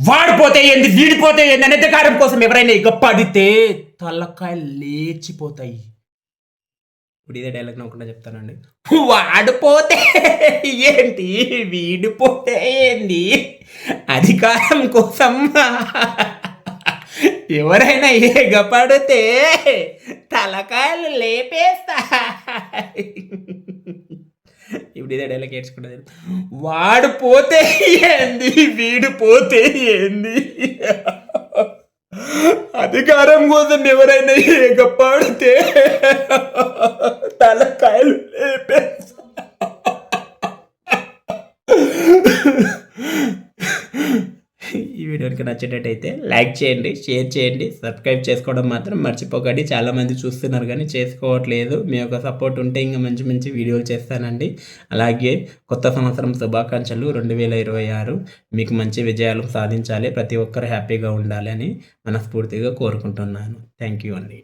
వాడిపోతే ఏంది వీడిపోతే ఏంది అనే అధికారం కోసం ఎవరైనా పడితే తలకాయలు లేచిపోతాయి. ఇప్పుడు ఇదే డైలాగ్ నవ్వకుండా చెప్తానండి. వాడిపోతే ఏంటి వీడిపోతే ఏంది అధికారం కోసం ఎవరైనా ఎగపడితే తలకాయలు లేపేస్తా. ఇప్పుడు ఇదే డైలాగ్ ఏడ్చుకుంటుంది. వాడు పోతే ఏంది వీడు పోతే ఏంది అధికారం కోసం ఎవరైనా ఎగపడితే తలకాయలు లేపేస్తా. ఈ వీడియో కనుక నచ్చేటట్టయితే లైక్ చేయండి, షేర్ చేయండి, సబ్స్క్రైబ్ చేసుకోవడం మాత్రం మర్చిపోకండి. చాలామంది చూస్తున్నారు కానీ చేసుకోవట్లేదు. మీ యొక్క సపోర్ట్ ఉంటే ఇంకా మంచి మంచి వీడియోలు చేస్తానండి. అలాగే కొత్త సంవత్సరం శుభాకాంక్షలు. 2026 మీకు మంచి విజయాలు సాధించాలి, ప్రతి ఒక్కరు హ్యాపీగా ఉండాలి అని మనస్ఫూర్తిగా కోరుకుంటున్నాను. థ్యాంక్ యూ అండి.